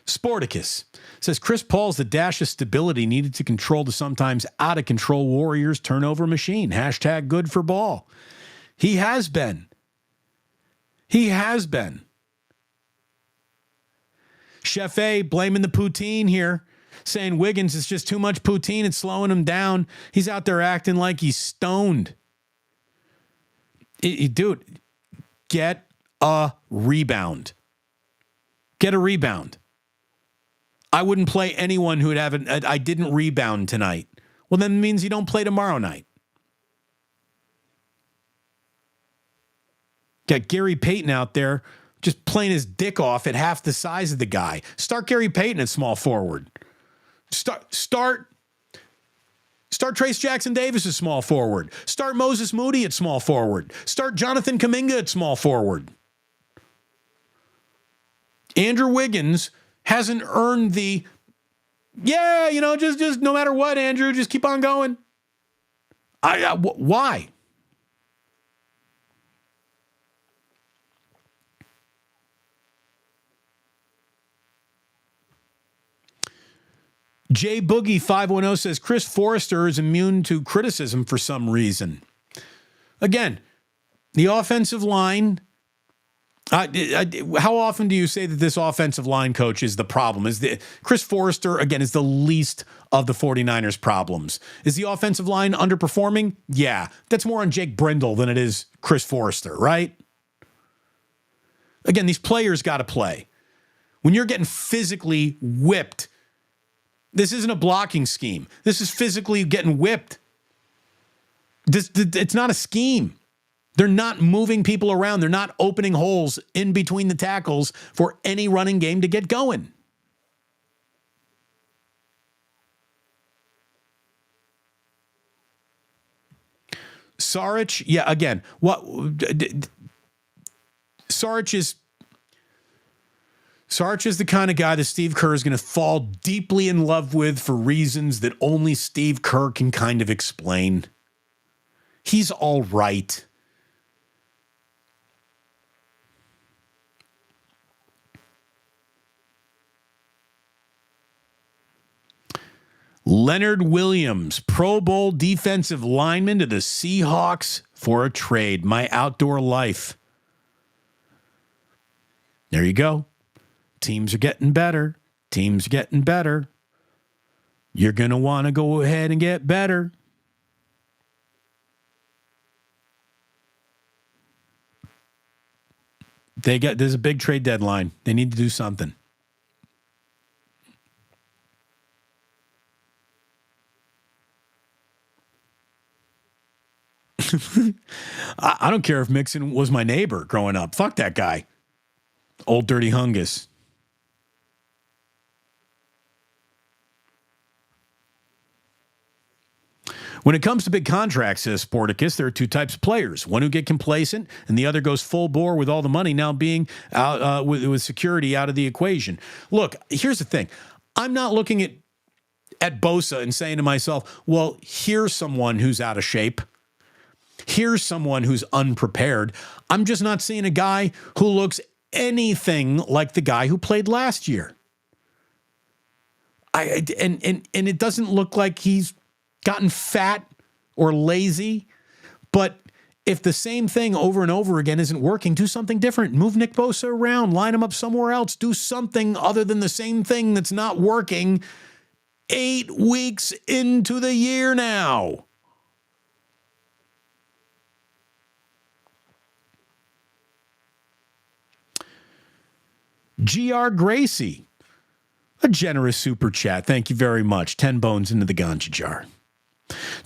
Sporticus says Chris Paul's the dash of stability needed to control the sometimes out of control Warriors turnover machine. Hashtag good for ball. He has been. He has been. Chef A blaming the poutine here, saying Wiggins is just too much poutine. It's slowing him down. He's out there acting like he's stoned. Dude, get a rebound. Get a rebound. I wouldn't play anyone who would have I didn't rebound tonight. Well, then it means you don't play tomorrow night. Got Gary Payton out there just playing his dick off at half the size of the guy. Start Gary Payton at small forward. Start Trace Jackson Davis at small forward. Start Moses Moody at small forward. Start Jonathan Kuminga at small forward. Andrew Wiggins hasn't earned the, just no matter what, Andrew, just keep on going. Why? J Boogie 510 says Chris Forrester is immune to criticism for some reason. Again, the offensive line. How often do you say that this offensive line coach is the problem? Chris Forrester, again, is the least of the 49ers' problems. Is the offensive line underperforming? Yeah. That's more on Jake Brindle than it is Chris Forrester, right? Again, these players got to play. When you're getting physically whipped, this isn't a blocking scheme. This is physically getting whipped. It's not a scheme. They're not moving people around. They're not opening holes in between the tackles for any running game to get going. Sarich, yeah, again, Sarich is the kind of guy that Steve Kerr is going to fall deeply in love with for reasons that only Steve Kerr can kind of explain. He's all right. Leonard Williams, Pro Bowl defensive lineman to the Seahawks for a trade. My outdoor life. There you go. Teams are getting better. Teams are getting better. You're going to want to go ahead and get better. There's a big trade deadline. They need to do something. I don't care if Mixon was my neighbor growing up. Fuck that guy. Old dirty hungus. When it comes to big contracts, says Sporticus, there are two types of players. One who get complacent, and the other goes full bore with all the money now being out with security out of the equation. Look, here's the thing. I'm not looking at Bosa and saying to myself, well, here's someone who's out of shape. Here's someone who's unprepared. I'm just not seeing a guy who looks anything like the guy who played last year. And it doesn't look like he's gotten fat or lazy, but if the same thing over and over again isn't working, do something different. Move Nick Bosa around, line him up somewhere else, do something other than the same thing that's not working 8 weeks into the year now. GR Gracie, a generous super chat. Thank you very much. 10 bones into the ganja jar.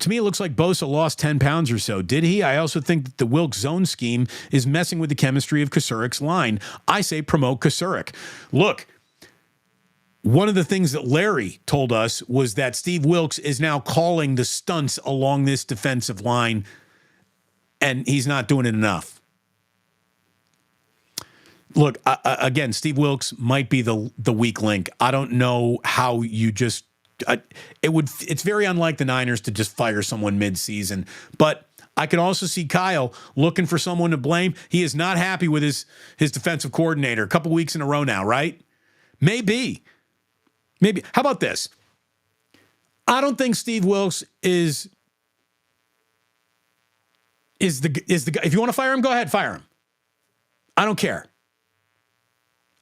To me, it looks like Bosa lost 10 pounds or so. Did he? I also think that the Wilks zone scheme is messing with the chemistry of Kasurik's line. I say promote Kasurik. Look, one of the things that Larry told us was that Steve Wilks is now calling the stunts along this defensive line, and he's not doing it enough. Look, again, Steve Wilks might be the weak link. I don't know how you just it's very unlike the Niners to just fire someone mid-season. But I could also see Kyle looking for someone to blame. He is not happy with his defensive coordinator a couple weeks in a row now, right? Maybe. How about this? I don't think Steve Wilks is the guy. If you want to fire him, go ahead, fire him. I don't care.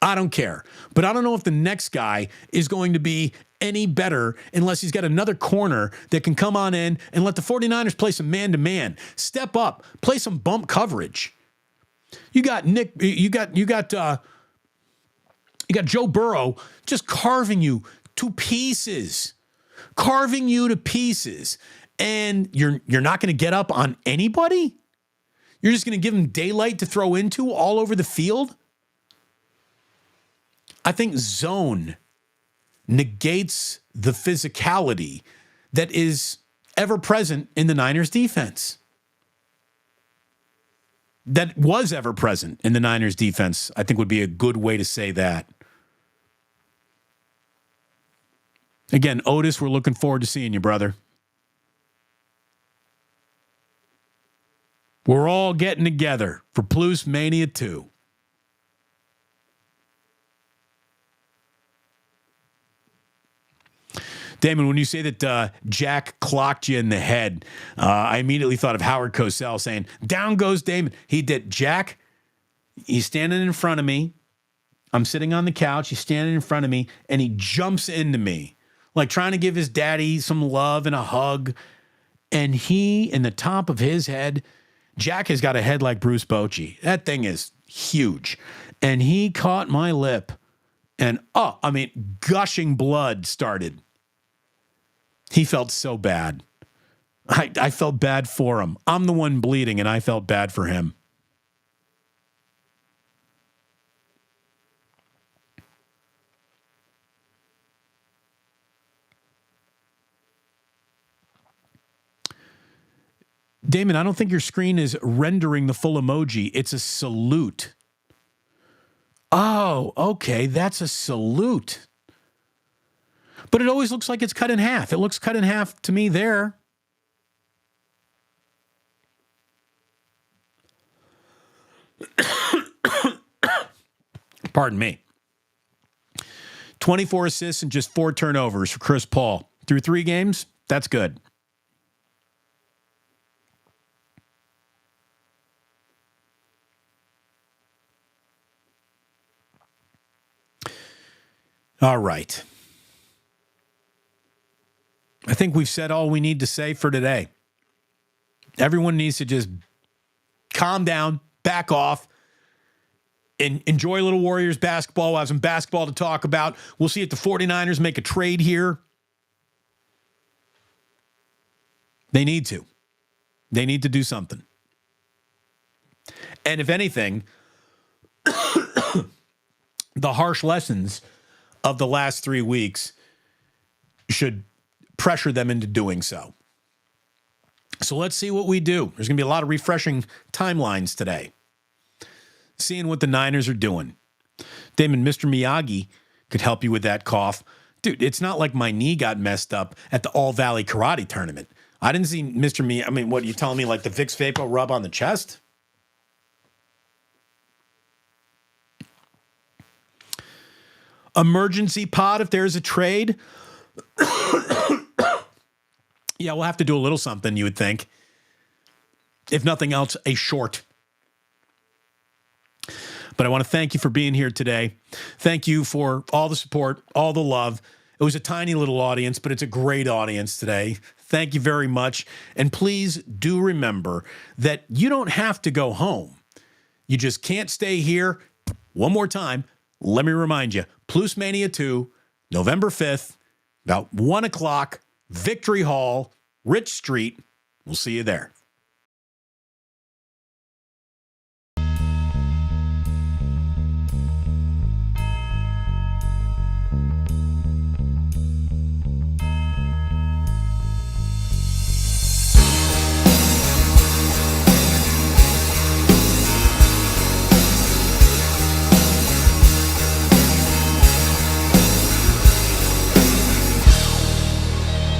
But I don't know if the next guy is going to be any better unless he's got another corner that can come on in and let the 49ers play some man-to-man. Step up. Play some bump coverage. You got You got Joe Burrow just carving you to pieces. And you're not going to get up on anybody? You're just going to give him daylight to throw into all over the field? I think zone negates the physicality that is ever present in the Niners defense. That was ever present in the Niners defense, I think would be a good way to say that. Again, Otis, we're looking forward to seeing you, brother. We're all getting together for Plus Mania 2. Damon, when you say that Jack clocked you in the head, I immediately thought of Howard Cosell saying, down goes Damon. He did. Jack, he's standing in front of me. I'm sitting on the couch. He's standing in front of me, and he jumps into me, like trying to give his daddy some love and a hug. And he, in the top of his head, Jack has got a head like Bruce Bochy. That thing is huge. And he caught my lip, and gushing blood started. He felt so bad. I felt bad for him. I'm the one bleeding, and I felt bad for him. Damon, I don't think your screen is rendering the full emoji. It's a salute. Oh, okay. That's a salute. But it always looks like it's cut in half. It looks cut in half to me there. Pardon me. 24 assists and just 4 turnovers for Chris Paul. Through 3 games, that's good. All right. I think we've said all we need to say for today. Everyone needs to just calm down, back off, and enjoy a little Warriors basketball. We'll have some basketball to talk about. We'll see if the 49ers make a trade here. They need to. They need to do something. And if anything, the harsh lessons of the last 3 weeks should pressure them into doing so. So let's see what we do. There's going to be a lot of refreshing timelines today. Seeing what the Niners are doing. Damon, Mr. Miyagi could help you with that cough. Dude, it's not like my knee got messed up at the All Valley Karate Tournament. I didn't see Mr. Miyagi. I mean, what are you telling me, like the Vicks Vapo rub on the chest? Emergency pod if there's a trade. Yeah, we'll have to do a little something, you would think. If nothing else, a short. But I want to thank you for being here today. Thank you for all the support, all the love. It was a tiny little audience, but it's a great audience today. Thank you very much. And please do remember that you don't have to go home. You just can't stay here. One more time, let me remind you, Plus Mania 2, November 5th, about 1 o'clock, Victory Hall, Rich Street. We'll see you there.